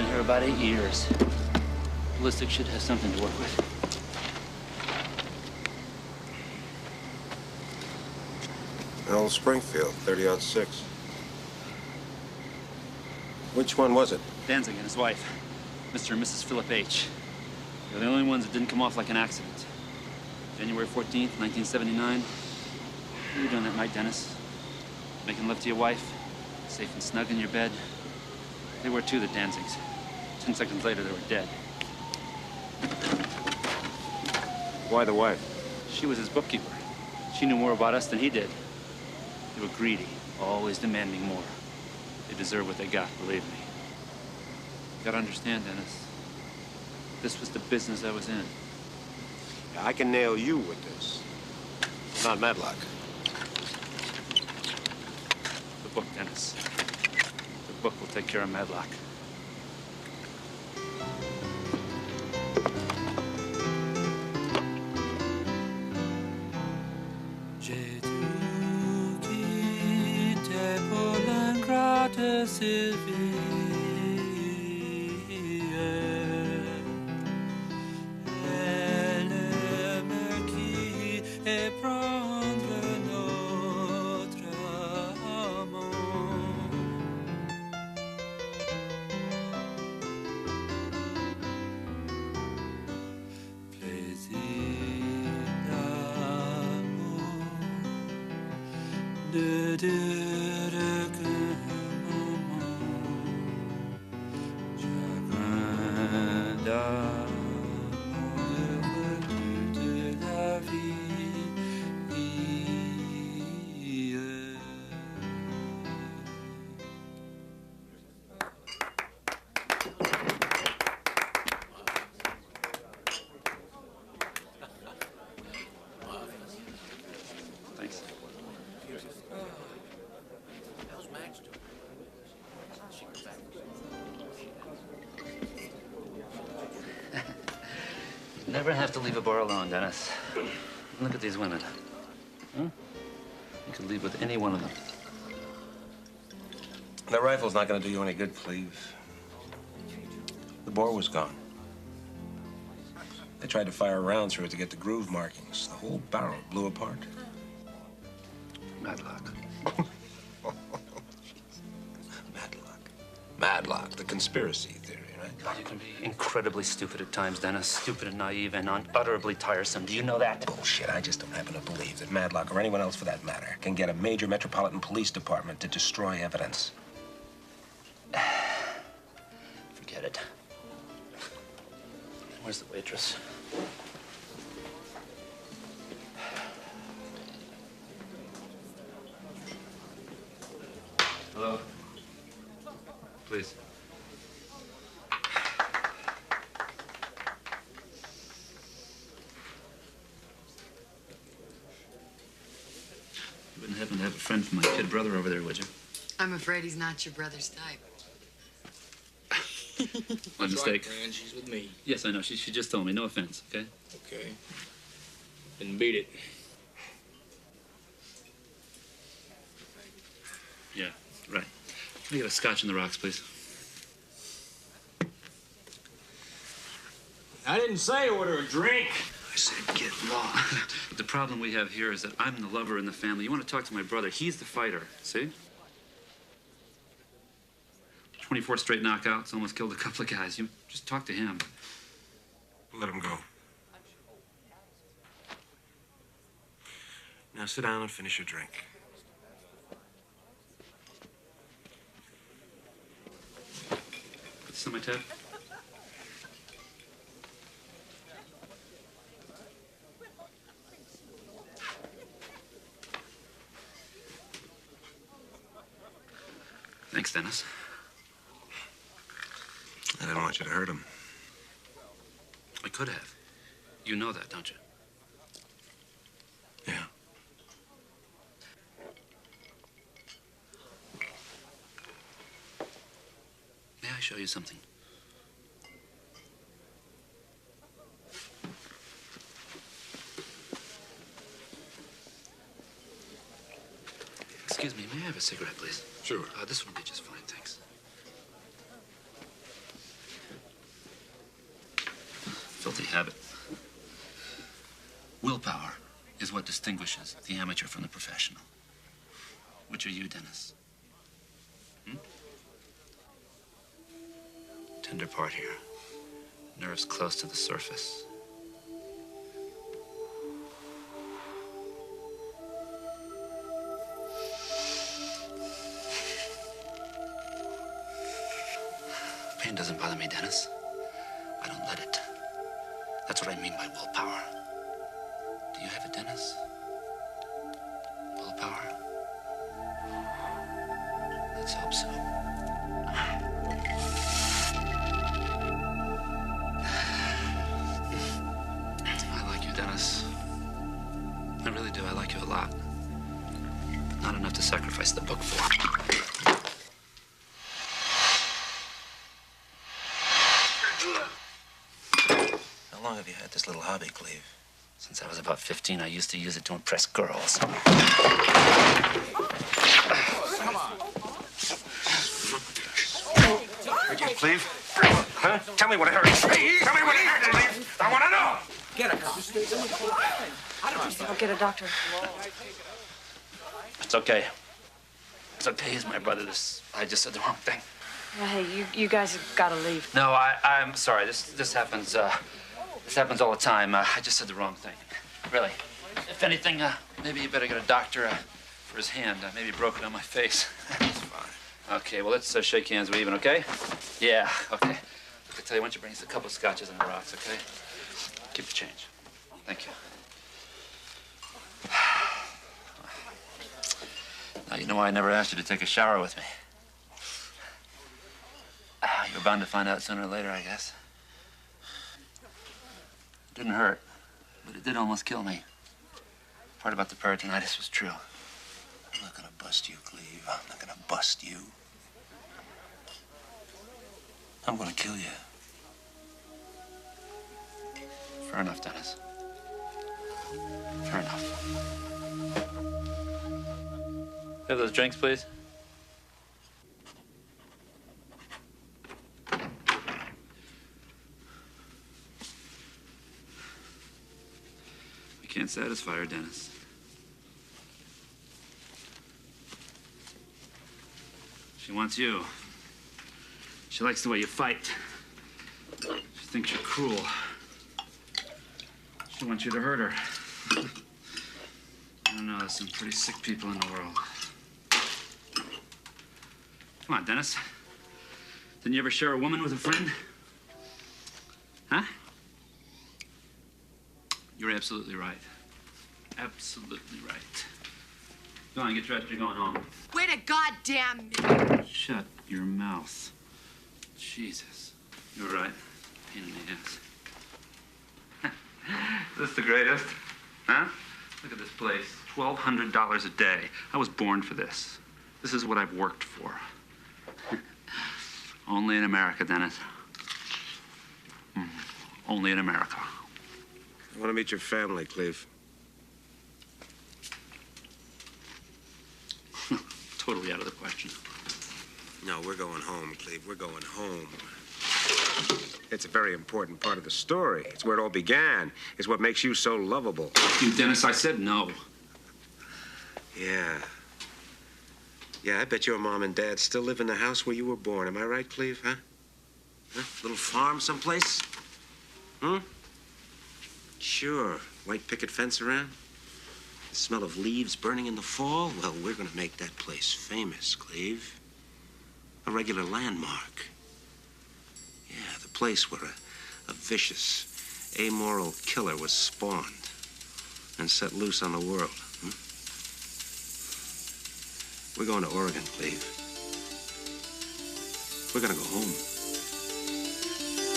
been here about 8 years. Ballistic should have something to work with. Old Springfield, 30-06. Which one was it? Danzig and his wife, Mr. and Mrs. Philip H. They're the only ones that didn't come off like an accident. January 14th, 1979. What were you doing that night, Dennis? Making love to your wife? Safe and snug in your bed? They were too, the Danzigs. 10 seconds later, they were dead. Why the wife? She was his bookkeeper. She knew more about us than he did. They were greedy, always demanding more. They deserve what they got, believe me. You gotta understand, Dennis. This was the business I was in. Yeah, I can nail you with this. Not Madlock. The book, Dennis. The book will take care of Madlock. Never have to leave a bar alone, Dennis. Look at these women. You could leave with any one of them. That rifle's not going to do you any good, Cleve. The bore was gone. They tried to fire a round through it to get the groove markings. The whole barrel blew apart. Madlock. Madlock, the conspiracy theory, right? God, you can be incredibly stupid at times, Dennis. Stupid and naive and unutterably tiresome. Do you know that? Bullshit. I just don't happen to believe that Madlock, or anyone else for that matter, can get a major metropolitan police department to destroy evidence. Forget it. Where's the waitress? Hello? Please. You wouldn't happen to have a friend from my kid brother over there, would you? I'm afraid he's not your brother's type. My mistake. Right, man, she's with me. Yes, I know. She just told me. No offense, okay? Okay. Didn't beat it. Yeah, right. Can I get a scotch in the rocks, please? I didn't say order a drink. I said get lost. But the problem we have here is that I'm the lover in the family. You want to talk to my brother. He's the fighter, see? 24 straight knockouts, almost killed a couple of guys. You just talk to him. Let him go. Now sit down and finish your drink. Put this on my tab. Thanks, Dennis. I didn't want you to hurt him. I could have. You know that, don't you? Yeah. May I show you something? Excuse me, may I have a cigarette, please? Sure. This one would be just fine, thanks. filthy habit. Willpower is what distinguishes the amateur from the professional. Which are you, Dennis? Tender part here. Nerves close to the surface. Pain doesn't bother me, Dennis. I don't let it. That's what I mean by willpower. Do you have it, Dennis? Willpower? Let's hope so. I like you, Dennis. I really do. I like you a lot. But not enough to sacrifice the book for. How long have you had this little hobby, Cleve? Since I was about 15, I used to use it to impress girls. Hurt you, Cleve? Huh? Tell me what it hurt. Hey, tell me what it hurt, Cleve. I want to know. Get her. I'll get a doctor. It's okay. It's okay. He's my brother. I just said the wrong thing. Hey, you guys have got to leave. No, I'm sorry. This happens. This happens all the time. I just said the wrong thing. Really. If anything, maybe you better get a doctor for his hand. Maybe he broke it on my face. That's fine. Okay. Well, let's shake hands. We even, okay? Yeah. Okay. I tell you, why don't you bring us a couple of scotches and the rocks, okay? Keep the change. Thank you. Now, you know why I never asked you to take a shower with me. You're bound to find out sooner or later, I guess. It didn't hurt, but it did almost kill me. Part about the peritonitis was true. I'm not gonna bust you, Cleve. I'm not gonna bust you. I'm gonna kill you. Fair enough, Dennis. Fair enough. Have those drinks, please. We can't satisfy her, Dennis. She wants you. She likes the way you fight. She thinks you're cruel. She wants you to hurt her. I don't know, there's some pretty sick people in the world. Come on, Dennis. Didn't you ever share a woman with a friend? Huh? You're absolutely right. Absolutely right. Go on, get dressed. You're going home. Wait a goddamn minute. Shut your mouth. Jesus. You're right. Pain in the ass. Is this the greatest? Huh? Look at this place. $1,200 a day. I was born for this. This is what I've worked for. Only in America, Dennis. Only in America. I want to meet your family, Cleve. Totally out of the question. No, we're going home, Cleve. We're going home. It's a very important part of the story. It's where it all began. It's what makes you so lovable. You, Dennis, I said no. Yeah. Yeah, I bet your mom and dad still live in the house where you were born. Am I right, Cleve, huh? Little farm someplace? Sure. White picket fence around? The smell of leaves burning in the fall? Well, we're gonna make that place famous, Cleve. A regular landmark. Yeah, the place where a vicious, amoral killer was spawned and set loose on the world. We're going to Oregon, Cleve. We're gonna go home.